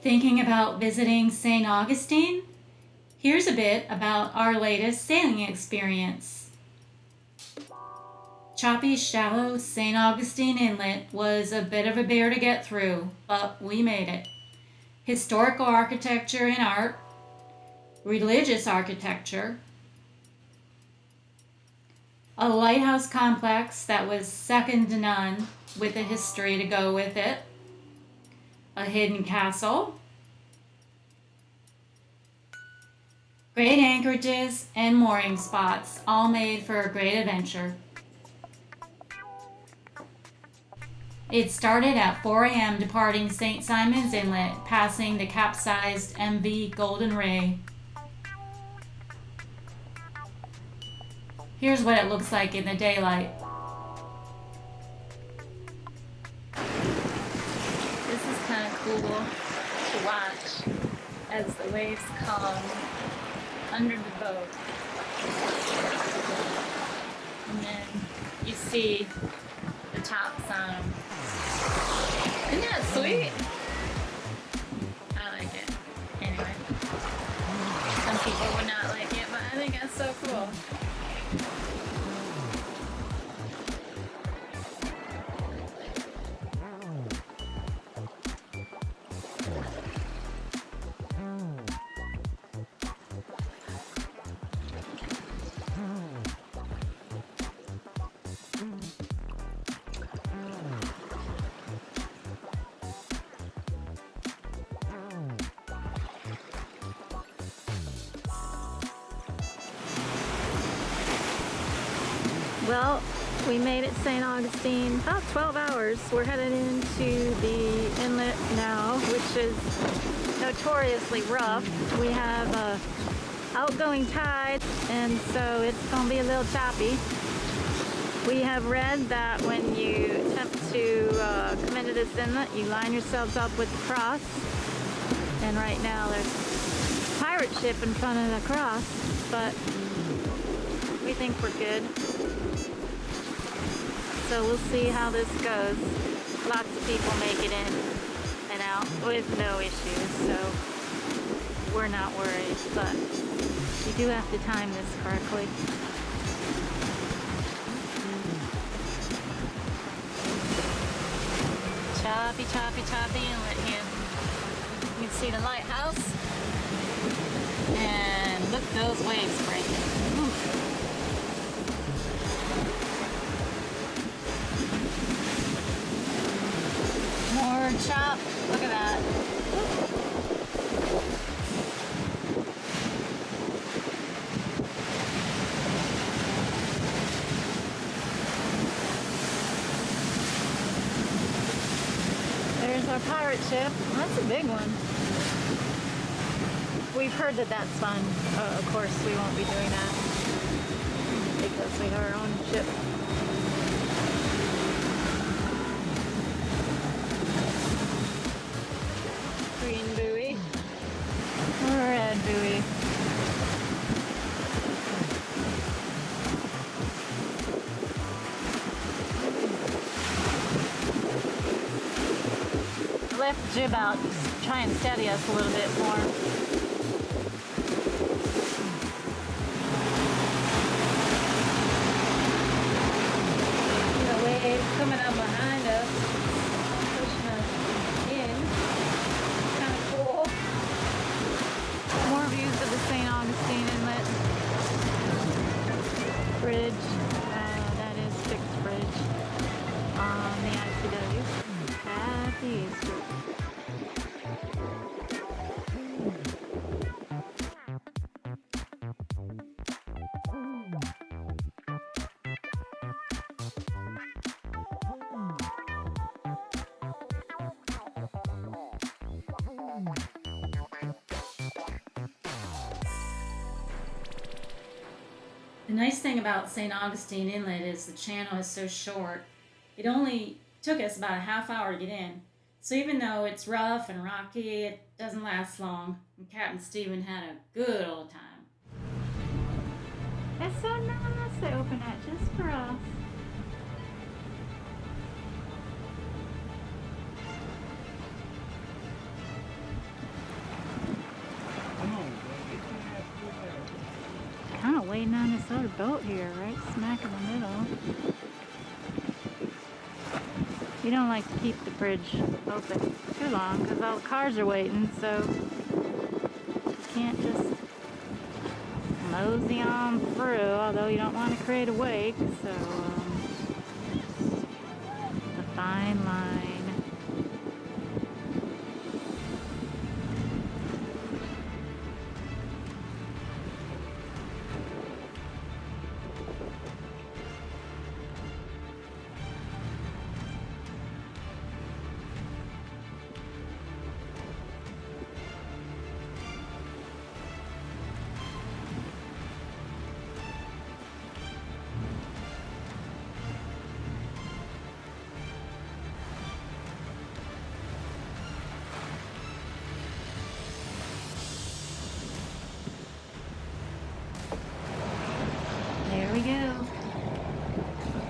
Thinking about visiting St. Augustine? Here's a bit about our latest sailing experience. Choppy, shallow St. Augustine Inlet was a bit of a bear to get through, but we made it. Historical architecture and art, religious architecture, a lighthouse complex that was second to none with a history to go with it, a hidden castle, great anchorages and mooring spots, all made for a great adventure. It started at 4 a.m. departing St. Simon's Inlet, passing the capsized MV Golden Ray. Here's what it looks like in the daylight. This is kind of cool to watch as the waves come under the boat. And then you see the tops on them. Isn't that sweet? I like it. Anyway. Some people would not like it, but I think that's so cool. Well, we made it St. Augustine, about 12 hours. We're headed into the inlet now, which is notoriously rough. We have a outgoing tide, and so it's going to be a little choppy. We have read that when you attempt to come into this inlet, you line yourselves up with the cross. And right now there's a pirate ship in front of the cross, but we think we're good. So we'll see how this goes. Lots of people make it in and out with no issues, so we're not worried, but you do have to time this correctly. Choppy, choppy, choppy inlet here. You can see the lighthouse, and look those waves breaking. Ooh. More chop. Look at that. There's our pirate ship. That's a big one. We've heard that that's fun. Of course, we won't be doing that because we have our own ship. Green buoy, red buoy. I left the jib out to try and steady us a little bit more. The wave coming up behind us, pushing us in. Kind of cool. More views of the St. Augustine Inlet Bridge. That is fixed bridge on the ICW at the East Group. The nice thing about St. Augustine Inlet is the channel is so short. It only took us about a half hour to get in. So even though it's rough and rocky, it doesn't last long. And Captain Stephen had a good old time. It's so nice they open that just for us. our boat here, right smack in the middle. We don't like to keep the bridge open too long because all the cars are waiting, so you can't just mosey on through, although you don't want to create a wake, so the fine line. There we go.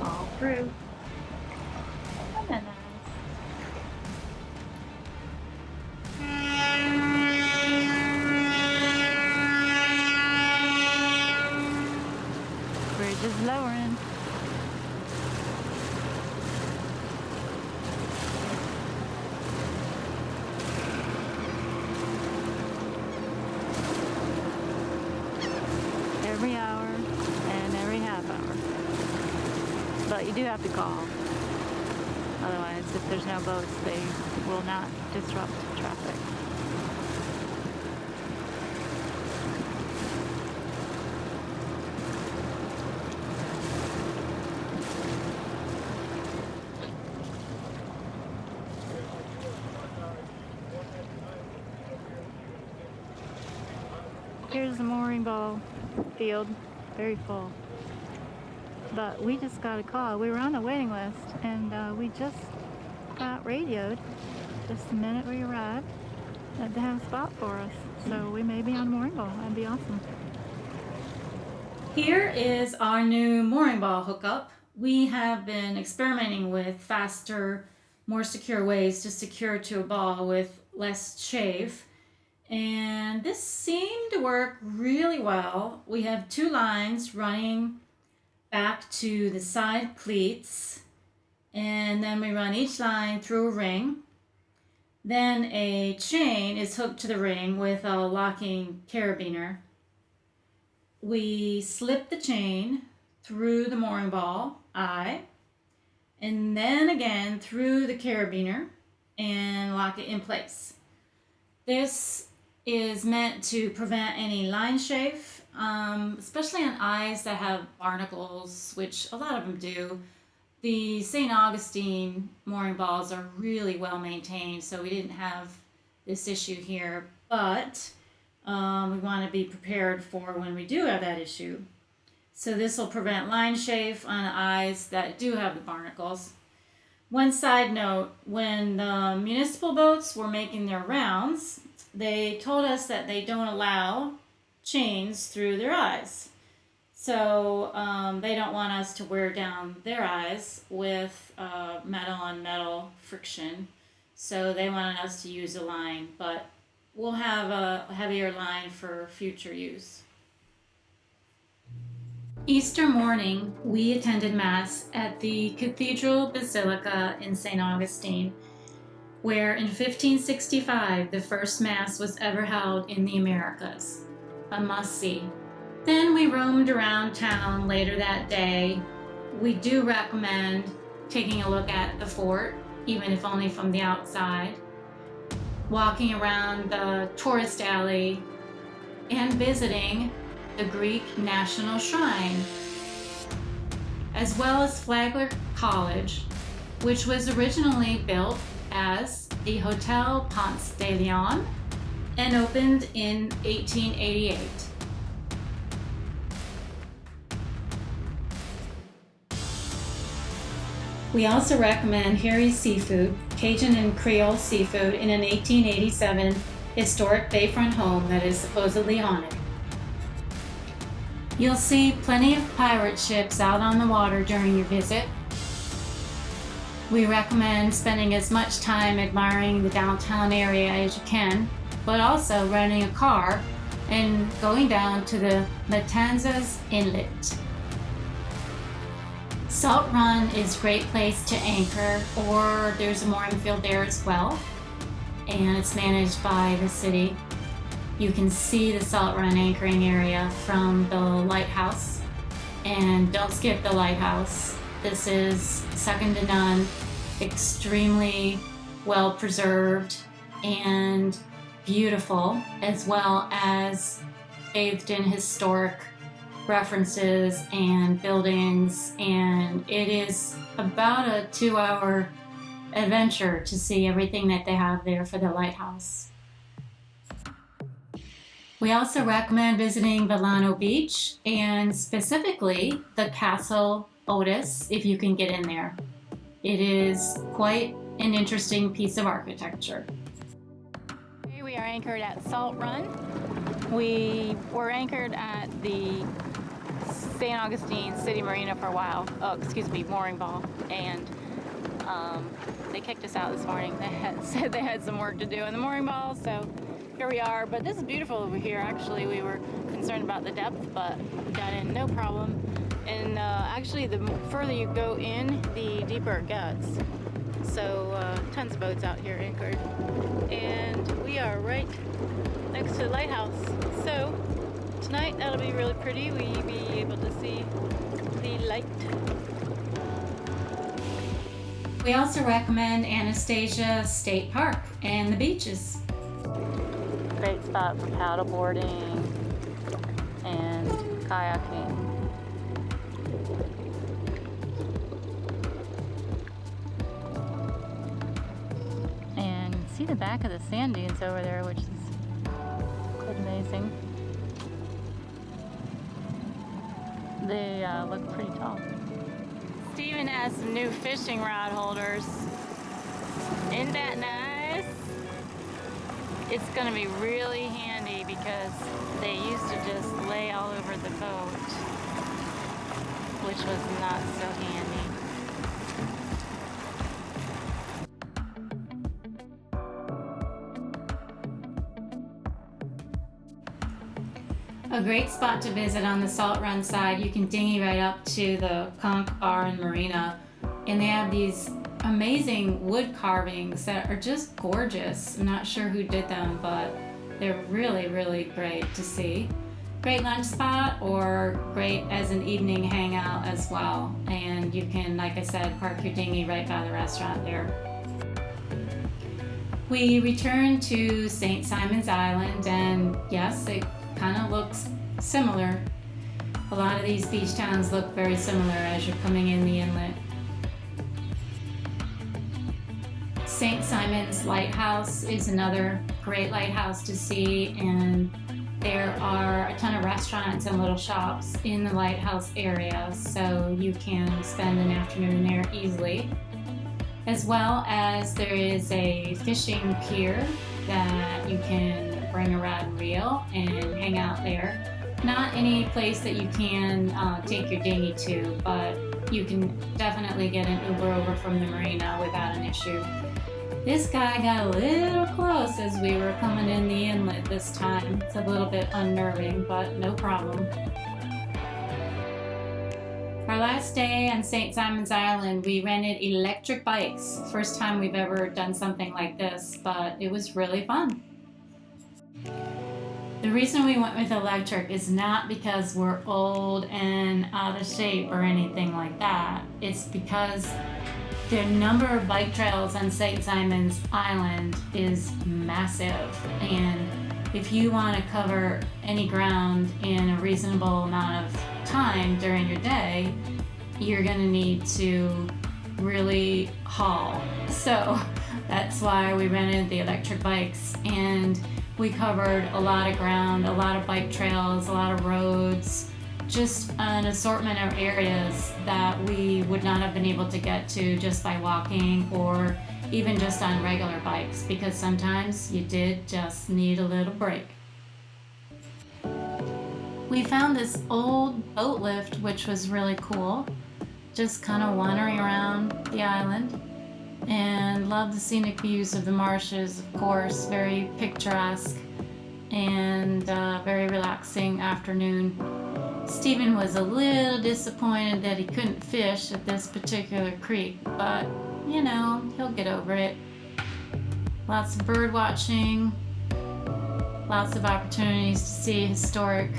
All through. Bananas. Bridge is lowering. Every hour and every half hour. But you do have to call. Otherwise, if there's no boats, they will not disrupt traffic. Here's the mooring ball field, very full. But we just got a call. We were on the waiting list, and we just got radioed just the minute we arrived that they have a spot for us. So we may be on mooring ball. That'd be awesome. Here is our new mooring ball hookup. We have been experimenting with faster, more secure ways to secure to a ball with less chafe. And this seemed to work really well. We have two lines running back to the side cleats, and then we run each line through a ring. Then a chain is hooked to the ring with a locking carabiner. We slip the chain through the mooring ball eye, and then again through the carabiner and lock it in place. This is meant to prevent any line chafe, especially on eyes that have barnacles, which a lot of them do. The St. Augustine mooring balls are really well maintained, so we didn't have this issue here, but we want to be prepared for when we do have that issue. So this will prevent line chafe on eyes that do have the barnacles. One side note, when the municipal boats were making their rounds, they told us that they don't allow chains through their eyes. So they don't want us to wear down their eyes with metal on metal friction. So they wanted us to use a line, but we'll have a heavier line for future use. Easter morning, we attended Mass at the Cathedral Basilica in St. Augustine, where in 1565 the first Mass was ever held in the Americas. A must-see. Then we roamed around town later that day. We do recommend taking a look at the fort, even if only from the outside, walking around the tourist alley, and visiting the Greek National Shrine, as well as Flagler College, which was originally built as the Hotel Ponce de Leon and opened in 1888. We also recommend Harry's Seafood, Cajun and Creole seafood in an 1887 historic bayfront home that is supposedly haunted. You'll see plenty of pirate ships out on the water during your visit. We recommend spending as much time admiring the downtown area as you can, but also renting a car and going down to the Matanzas Inlet. Salt Run is a great place to anchor, or there's a mooring field there as well, and it's managed by the city. You can see the Salt Run anchoring area from the lighthouse, and don't skip the lighthouse. This is second to none, extremely well preserved and beautiful, as well as bathed in historic references and buildings, and it is about a 2-hour adventure to see everything that they have there for the lighthouse. We also recommend visiting Villano Beach, and specifically the Castle Otttis, if you can get in there. It is quite an interesting piece of architecture. Here we are anchored at Salt Run. We were anchored at the St. Augustine City Marina for a while. Mooring ball. And they kicked us out this morning. They said they had some work to do in the mooring ball, so here we are. But this is beautiful over here. Actually, we were concerned about the depth, but we got in no problem. And actually, the further you go in, the deeper it gets. So tons of boats out here anchored. And we are right next to the lighthouse. So tonight, that'll be really pretty. We'll be able to see the light. We also recommend Anastasia State Park and the beaches. Great spot for paddleboarding and kayaking. And you can see the back of the sand dunes over there, which is quite amazing. They look pretty tall. Steven has some new fishing rod holders. Isn't that nice? It's gonna be really handy because they used to just lay all over the boat, which was not so handy. A great spot to visit on the Salt Run side. You can dinghy right up to the Conch Bar and Marina, and they have these amazing wood carvings that are just gorgeous. I'm not sure who did them, but they're really, really great to see. Great lunch spot, or great as an evening hangout as well. And you can, like I said, park your dinghy right by the restaurant there. We returned to St. Simon's Island, and yes, it kind of looks similar. A lot of these beach towns look very similar as you're coming in the inlet. St. Simon's Lighthouse is another great lighthouse to see, and there are a ton of restaurants and little shops in the lighthouse area, so you can spend an afternoon there easily. As well as there is a fishing pier that you can bring a rod and reel and hang out there. Not any place that you can take your dinghy to, but you can definitely get an Uber over from the marina without an issue. This guy got a little close as we were coming in the inlet this time. It's a little bit unnerving, but no problem. Our last day on St. Simon's Island, we rented electric bikes. First time we've ever done something like this, but it was really fun. The reason we went with electric is not because we're old and out of shape or anything like that. It's because the number of bike trails on St. Simon's Island is massive, and if you want to cover any ground in a reasonable amount of time during your day, you're going to need to really haul. So that's why we rented the electric bikes, and we covered a lot of ground, a lot of bike trails, a lot of roads, just an assortment of areas that we would not have been able to get to just by walking or even just on regular bikes, because sometimes you did just need a little break. We found this old boat lift, which was really cool, just kind of wandering around the island, and loved the scenic views of the marshes, of course, very picturesque. and very relaxing afternoon. Stephen was a little disappointed that he couldn't fish at this particular creek, but you know, he'll get over it. Lots of bird watching, lots of opportunities to see historic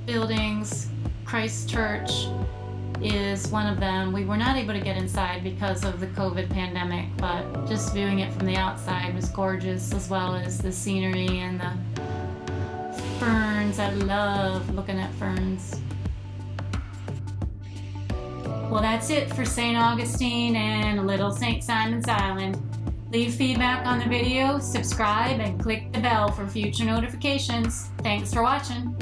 buildings. Christ Church is one of them. We were not able to get inside because of the COVID pandemic, but just viewing it from the outside was gorgeous, as well as the scenery and the ferns. I love looking at ferns. Well, that's it for St. Augustine and Little St. Simon's Island. Leave feedback on the video, subscribe, and click the bell for future notifications. Thanks for watching.